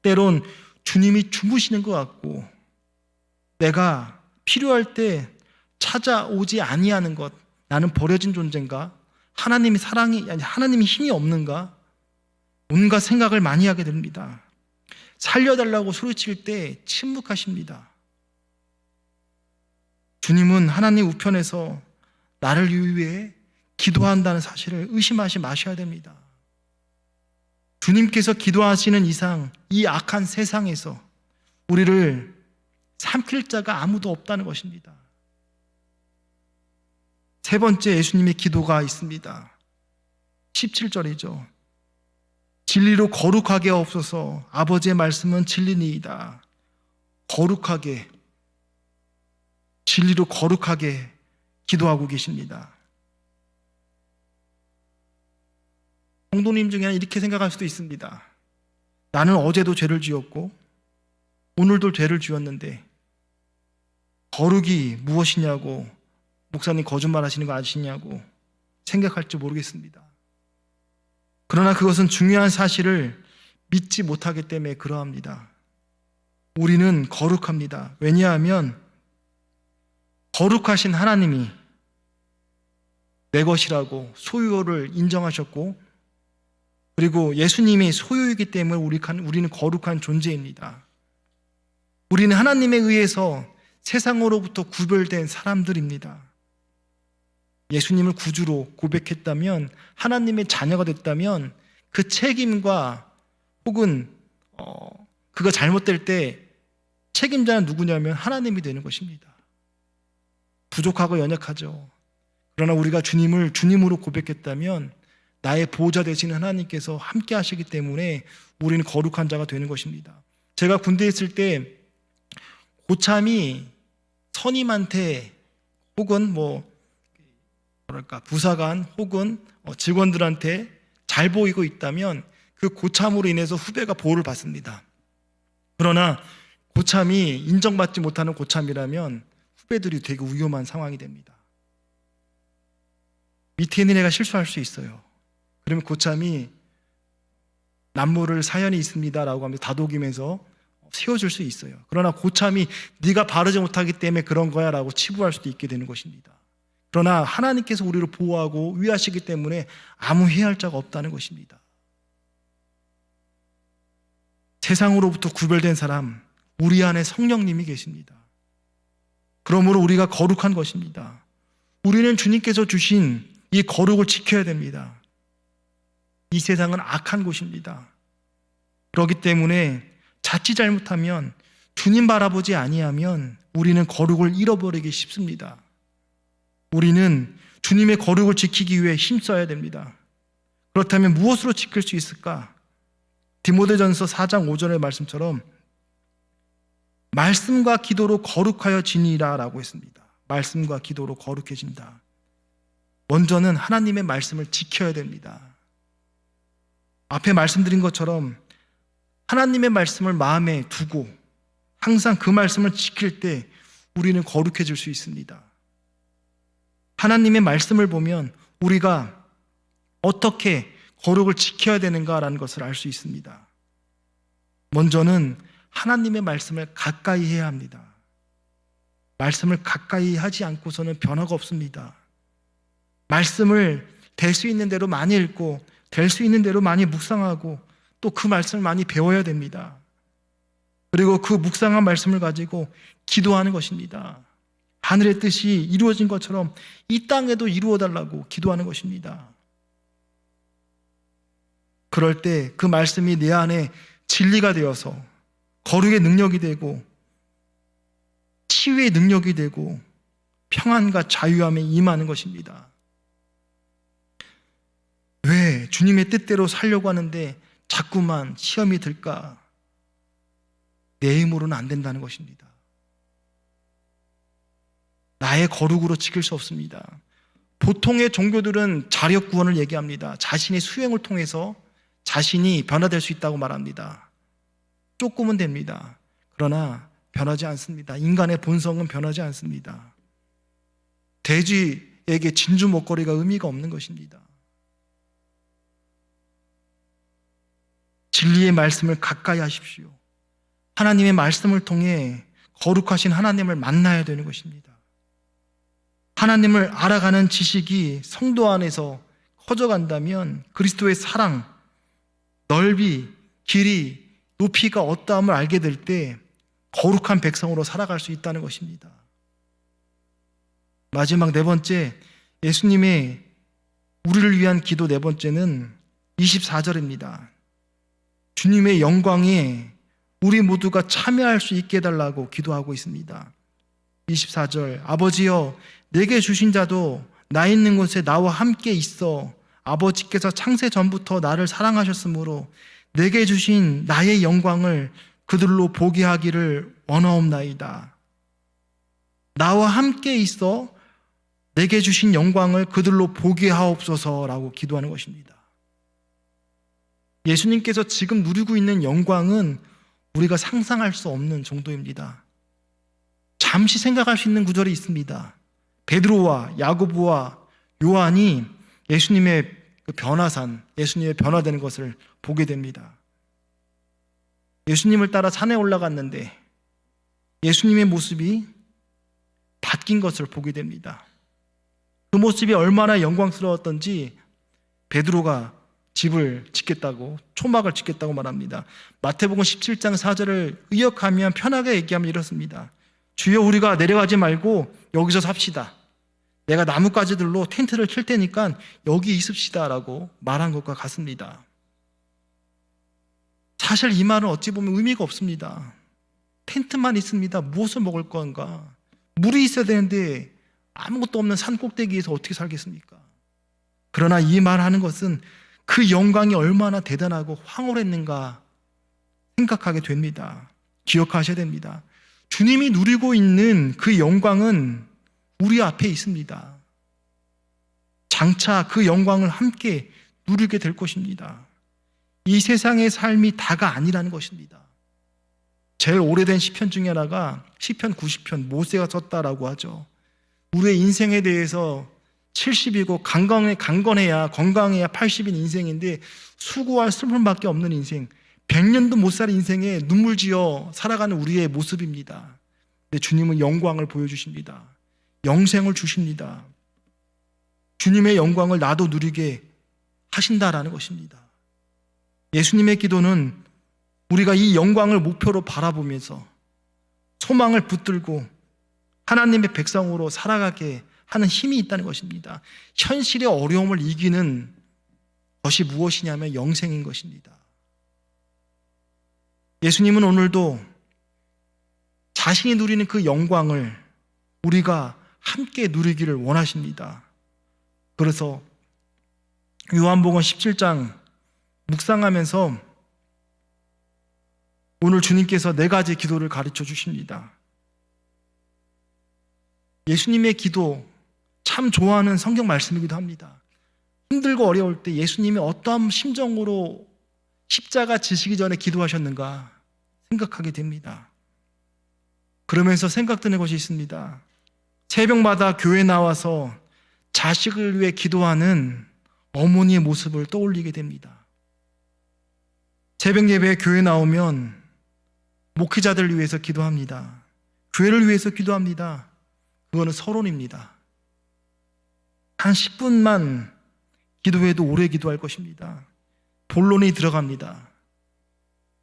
때론 주님이 주무시는 것 같고 내가 필요할 때 찾아오지 아니하는 것, 나는 버려진 존재인가? 하나님이 힘이 없는가? 온갖 생각을 많이 하게 됩니다. 살려달라고 소리칠 때 침묵하십니다. 주님은 하나님 우편에서 나를 위해 기도한다는 사실을 의심하지 마셔야 됩니다. 주님께서 기도하시는 이상 이 악한 세상에서 우리를 삼킬 자가 아무도 없다는 것입니다. 세 번째 예수님의 기도가 있습니다. 17절이죠. 진리로 거룩하게 하옵소서. 아버지의 말씀은 진리니이다. 거룩하게, 진리로 거룩하게 기도하고 계십니다. 성도님 중에는 이렇게 생각할 수도 있습니다. 나는 어제도 죄를 지었고 오늘도 죄를 지었는데 거룩이 무엇이냐고 목사님 거짓말 하시는 거 아시냐고 생각할지 모르겠습니다. 그러나 그것은 중요한 사실을 믿지 못하기 때문에 그러합니다. 우리는 거룩합니다. 왜냐하면 거룩하신 하나님이 내 것이라고 소유를 인정하셨고 그리고 예수님이 소유이기 때문에 우리는 거룩한 존재입니다. 우리는 하나님에 의해서 세상으로부터 구별된 사람들입니다. 예수님을 구주로 고백했다면, 하나님의 자녀가 됐다면 그 책임과 혹은 그가 잘못될 때 책임자는 누구냐면 하나님이 되는 것입니다. 부족하고 연약하죠. 그러나 우리가 주님을 주님으로 고백했다면 나의 보호자 되시는 하나님께서 함께 하시기 때문에 우리는 거룩한 자가 되는 것입니다. 제가 군대에 있을 때 고참이 선임한테 혹은 부사관 혹은 직원들한테 잘 보이고 있다면 그 고참으로 인해서 후배가 보호를 받습니다. 그러나 고참이 인정받지 못하는 고참이라면 후배들이 되게 위험한 상황이 됩니다. 밑에 있는 애가 실수할 수 있어요. 그러면 고참이 남모를 사연이 있습니다라고 하면서 다독이면서 세워줄 수 있어요. 그러나 고참이 네가 바르지 못하기 때문에 그런 거야 라고 치부할 수도 있게 되는 것입니다. 그러나 하나님께서 우리를 보호하고 위하시기 때문에 아무 해할 자가 없다는 것입니다. 세상으로부터 구별된 사람, 우리 안에 성령님이 계십니다. 그러므로 우리가 거룩한 것입니다. 우리는 주님께서 주신 이 거룩을 지켜야 됩니다. 이 세상은 악한 곳입니다. 그렇기 때문에 자칫 잘못하면 주님 바라보지 아니하면 우리는 거룩을 잃어버리기 쉽습니다. 우리는 주님의 거룩을 지키기 위해 힘써야 됩니다. 그렇다면 무엇으로 지킬 수 있을까? 디모데전서 4장 5절의 말씀처럼 말씀과 기도로 거룩하여 지니라 라고 했습니다. 말씀과 기도로 거룩해진다. 먼저는 하나님의 말씀을 지켜야 됩니다. 앞에 말씀드린 것처럼 하나님의 말씀을 마음에 두고 항상 그 말씀을 지킬 때 우리는 거룩해질 수 있습니다. 하나님의 말씀을 보면 우리가 어떻게 거룩을 지켜야 되는가라는 것을 알 수 있습니다. 먼저는 하나님의 말씀을 가까이 해야 합니다. 말씀을 가까이 하지 않고서는 변화가 없습니다. 말씀을 될 수 있는 대로 많이 읽고 될 수 있는 대로 많이 묵상하고 또 그 말씀을 많이 배워야 됩니다. 그리고 그 묵상한 말씀을 가지고 기도하는 것입니다. 하늘의 뜻이 이루어진 것처럼 이 땅에도 이루어달라고 기도하는 것입니다. 그럴 때 그 말씀이 내 안에 진리가 되어서 거룩의 능력이 되고 치유의 능력이 되고 평안과 자유함에 임하는 것입니다. 왜 주님의 뜻대로 살려고 하는데 자꾸만 시험이 들까? 내 힘으로는 안 된다는 것입니다. 나의 거룩으로 지킬 수 없습니다. 보통의 종교들은 자력 구원을 얘기합니다. 자신의 수행을 통해서 자신이 변화될 수 있다고 말합니다. 조금은 됩니다. 그러나 변하지 않습니다. 인간의 본성은 변하지 않습니다. 돼지에게 진주 목걸이가 의미가 없는 것입니다. 진리의 말씀을 가까이 하십시오. 하나님의 말씀을 통해 거룩하신 하나님을 만나야 되는 것입니다. 하나님을 알아가는 지식이 성도 안에서 커져간다면 그리스도의 사랑, 넓이, 길이, 높이가 어떠함을 알게 될 때 거룩한 백성으로 살아갈 수 있다는 것입니다. 마지막 네 번째, 예수님의 우리를 위한 기도 네 번째는 24절입니다. 주님의 영광에 우리 모두가 참여할 수 있게 해달라고 기도하고 있습니다. 24절, 아버지여 내게 주신 자도 나 있는 곳에 나와 함께 있어 아버지께서 창세 전부터 나를 사랑하셨으므로 내게 주신 나의 영광을 그들로 보게 하기를 원하옵나이다. 나와 함께 있어 내게 주신 영광을 그들로 보게 하옵소서라고 기도하는 것입니다. 예수님께서 지금 누리고 있는 영광은 우리가 상상할 수 없는 정도입니다. 잠시 생각할 수 있는 구절이 있습니다. 베드로와 야고보와 요한이 예수님의 그 변화산, 예수님의 변화되는 것을 보게 됩니다. 예수님을 따라 산에 올라갔는데 예수님의 모습이 바뀐 것을 보게 됩니다. 그 모습이 얼마나 영광스러웠던지 베드로가 집을 짓겠다고, 초막을 짓겠다고 말합니다. 마태복음 17장 4절을 의역하면, 편하게 얘기하면 이렇습니다. 주여 우리가 내려가지 말고 여기서 삽시다. 내가 나뭇가지들로 텐트를 칠 테니까 여기 있읍시다 라고 말한 것과 같습니다. 사실 이 말은 어찌 보면 의미가 없습니다. 텐트만 있습니다. 무엇을 먹을 건가? 물이 있어야 되는데 아무것도 없는 산 꼭대기에서 어떻게 살겠습니까? 그러나 이 말하는 것은 그 영광이 얼마나 대단하고 황홀했는가 생각하게 됩니다. 기억하셔야 됩니다. 주님이 누리고 있는 그 영광은 우리 앞에 있습니다. 장차 그 영광을 함께 누리게 될 것입니다. 이 세상의 삶이 다가 아니라는 것입니다. 제일 오래된 시편 중에 하나가 시편 90편, 모세가 썼다라고 하죠. 우리의 인생에 대해서 70이고 강건해야, 건강해야 80인 인생인데 수고할 슬픔밖에 없는 인생, 100년도 못 살 인생에 눈물 지어 살아가는 우리의 모습입니다. 근데 주님은 영광을 보여주십니다. 영생을 주십니다. 주님의 영광을 나도 누리게 하신다라는 것입니다. 예수님의 기도는 우리가 이 영광을 목표로 바라보면서 소망을 붙들고 하나님의 백성으로 살아가게 하는 힘이 있다는 것입니다. 현실의 어려움을 이기는 것이 무엇이냐면 영생인 것입니다. 예수님은 오늘도 자신이 누리는 그 영광을 우리가 함께 누리기를 원하십니다. 그래서 요한복음 17장 묵상하면서 오늘 주님께서 네 가지 기도를 가르쳐 주십니다. 예수님의 기도 참 좋아하는 성경 말씀이기도 합니다. 힘들고 어려울 때 예수님이 어떠한 심정으로 십자가 지시기 전에 기도하셨는가 생각하게 됩니다. 그러면서 생각드는 것이 있습니다. 새벽마다 교회 나와서 자식을 위해 기도하는 어머니의 모습을 떠올리게 됩니다. 새벽 예배에 교회 나오면 목회자들을 위해서 기도합니다. 교회를 위해서 기도합니다. 그거는 서론입니다. 한 10분만 기도해도 오래 기도할 것입니다. 본론이 들어갑니다.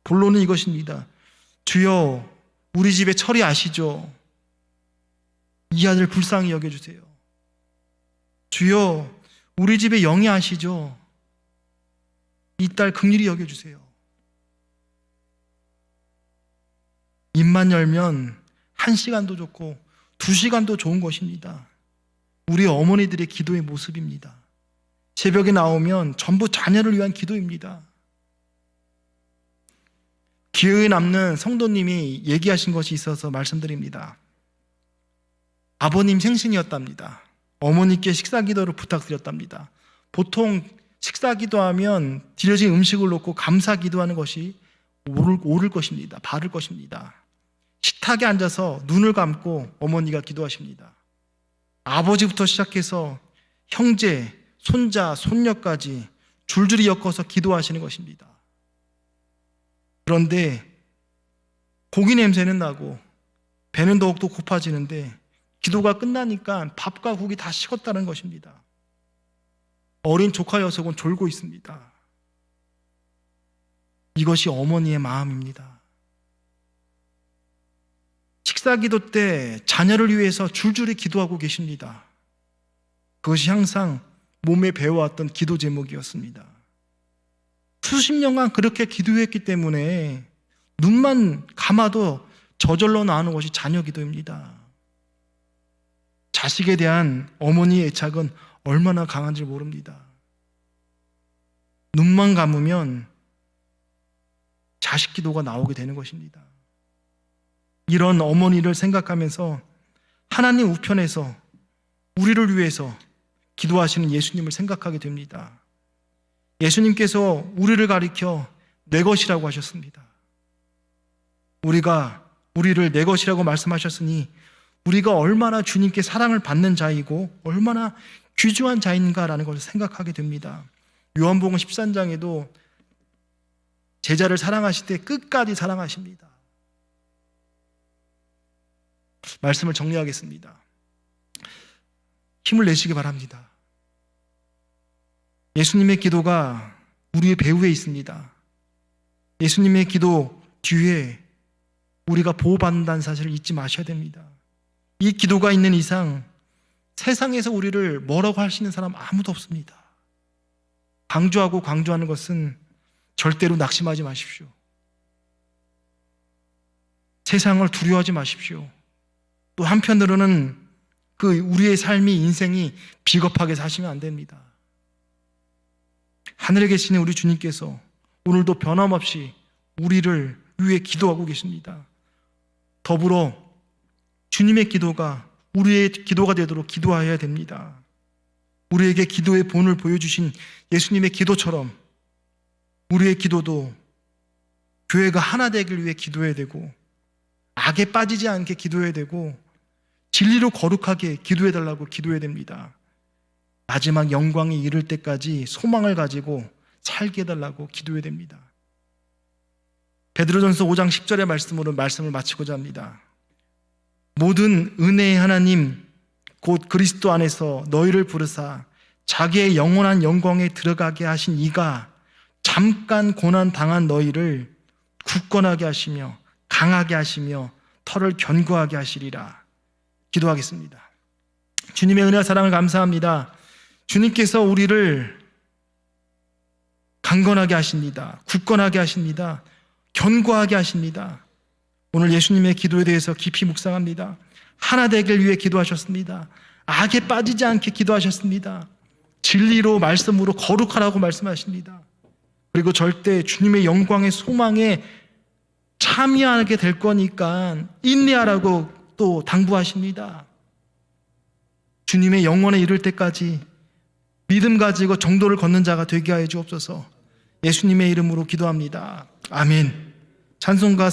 본론은 이것입니다. 주여 우리 집에 철이 아시죠? 이 아들 불쌍히 여겨주세요. 주여, 우리 집에 영이 아시죠? 이 딸 긍휼히 여겨주세요. 입만 열면 1시간도 좋고 2시간도 좋은 것입니다. 우리 어머니들의 기도의 모습입니다. 새벽에 나오면 전부 자녀를 위한 기도입니다. 기억에 남는 성도님이 얘기하신 것이 있어서 말씀드립니다. 아버님 생신이었답니다. 어머니께 식사 기도를 부탁드렸답니다. 보통 식사 기도하면 드려진 음식을 놓고 감사 기도하는 것이 옳을 것입니다. 바를 것입니다. 식탁에 앉아서 눈을 감고 어머니가 기도하십니다. 아버지부터 시작해서 형제, 손자, 손녀까지 줄줄이 엮어서 기도하시는 것입니다. 그런데 고기 냄새는 나고 배는 더욱더 고파지는데 기도가 끝나니까 밥과 국이 다 식었다는 것입니다. 어린 조카 녀석은 졸고 있습니다. 이것이 어머니의 마음입니다. 식사 기도 때 자녀를 위해서 줄줄이 기도하고 계십니다. 그것이 항상 몸에 배워왔던 기도 제목이었습니다. 수십 년간 그렇게 기도했기 때문에 눈만 감아도 저절로 나오는 것이 자녀 기도입니다. 자식에 대한 어머니의 애착은 얼마나 강한지 모릅니다. 눈만 감으면 자식 기도가 나오게 되는 것입니다. 이런 어머니를 생각하면서 하나님 우편에서 우리를 위해서 기도하시는 예수님을 생각하게 됩니다. 예수님께서 우리를 가리켜 내 것이라고 하셨습니다. 우리를 내 것이라고 말씀하셨으니 우리가 얼마나 주님께 사랑을 받는 자이고 얼마나 귀중한 자인가라는 것을 생각하게 됩니다. 요한복음 13장에도 제자를 사랑하실 때 끝까지 사랑하십니다. 말씀을 정리하겠습니다. 힘을 내시기 바랍니다. 예수님의 기도가 우리의 배후에 있습니다. 예수님의 기도 뒤에 우리가 보호받는다는 사실을 잊지 마셔야 됩니다. 이 기도가 있는 이상 세상에서 우리를 뭐라고 하시는 사람 아무도 없습니다. 강조하는 것은 절대로 낙심하지 마십시오. 세상을 두려워하지 마십시오. 또 한편으로는 우리의 삶이 인생이 비겁하게 사시면 안 됩니다. 하늘에 계시는 우리 주님께서 오늘도 변함없이 우리를 위해 기도하고 계십니다. 더불어 주님의 기도가 우리의 기도가 되도록 기도해야 됩니다. 우리에게 기도의 본을 보여주신 예수님의 기도처럼 우리의 기도도 교회가 하나 되길 위해 기도해야 되고 악에 빠지지 않게 기도해야 되고 진리로 거룩하게 기도해달라고 기도해야 됩니다. 마지막 영광이 이를 때까지 소망을 가지고 살게 해달라고 기도해야 됩니다. 베드로전서 5장 10절의 말씀으로 말씀을 마치고자 합니다. 모든 은혜의 하나님 곧 그리스도 안에서 너희를 부르사 자기의 영원한 영광에 들어가게 하신 이가 잠깐 고난 당한 너희를 굳건하게 하시며 강하게 하시며 털을 견고하게 하시리라. 기도하겠습니다. 주님의 은혜와 사랑을 감사합니다. 주님께서 우리를 강건하게 하십니다. 굳건하게 하십니다. 견고하게 하십니다. 오늘 예수님의 기도에 대해서 깊이 묵상합니다. 하나 되길 위해 기도하셨습니다. 악에 빠지지 않게 기도하셨습니다. 진리로 말씀으로 거룩하라고 말씀하십니다. 그리고 절대 주님의 영광의 소망에 참여하게 될 거니까 인내하라고 또 당부하십니다. 주님의 영원에 이를 때까지 믿음 가지고 정도를 걷는 자가 되게 하여 주옵소서. 예수님의 이름으로 기도합니다. 아멘. 찬송가